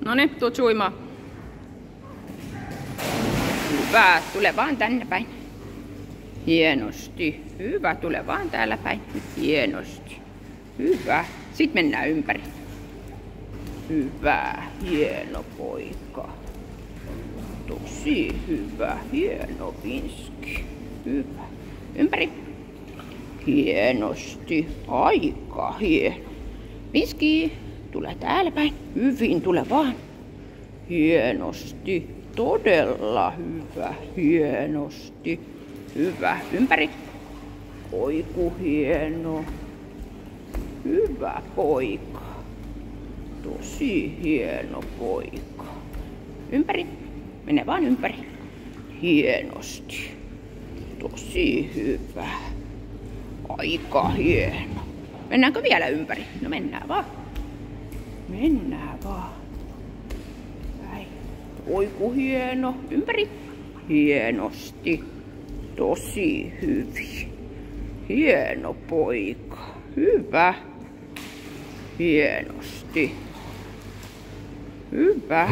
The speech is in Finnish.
Noniin, tuut suimaan. Hyvä, tule vaan tänne päin. Hienosti. Hyvä, tule vaan täällä päin. Hienosti. Hyvä. Sitten mennään ympäri. Hyvä, hieno poika. Tosi hyvä, hieno Vinski. Hyvä. Ympäri. Hienosti, aika hieno. Vinski, tule täällä päin. Hyvin, tule vaan. Hienosti, todella hyvä, hienosti. Hyvä, ympäri. Oiku hieno. Hyvä poika. Tosi hieno poika. Ympäri. Mene vaan ympäri. Hienosti. Tosi hyvä. Aika hieno. Mennäänkö vielä ympäri? No mennään vaan. Mennään vaan. Näin. Oiku hieno. Ympäri. Hienosti. Tosi hyvin. Hieno poika. Hyvä. Hienosti. Hyvä.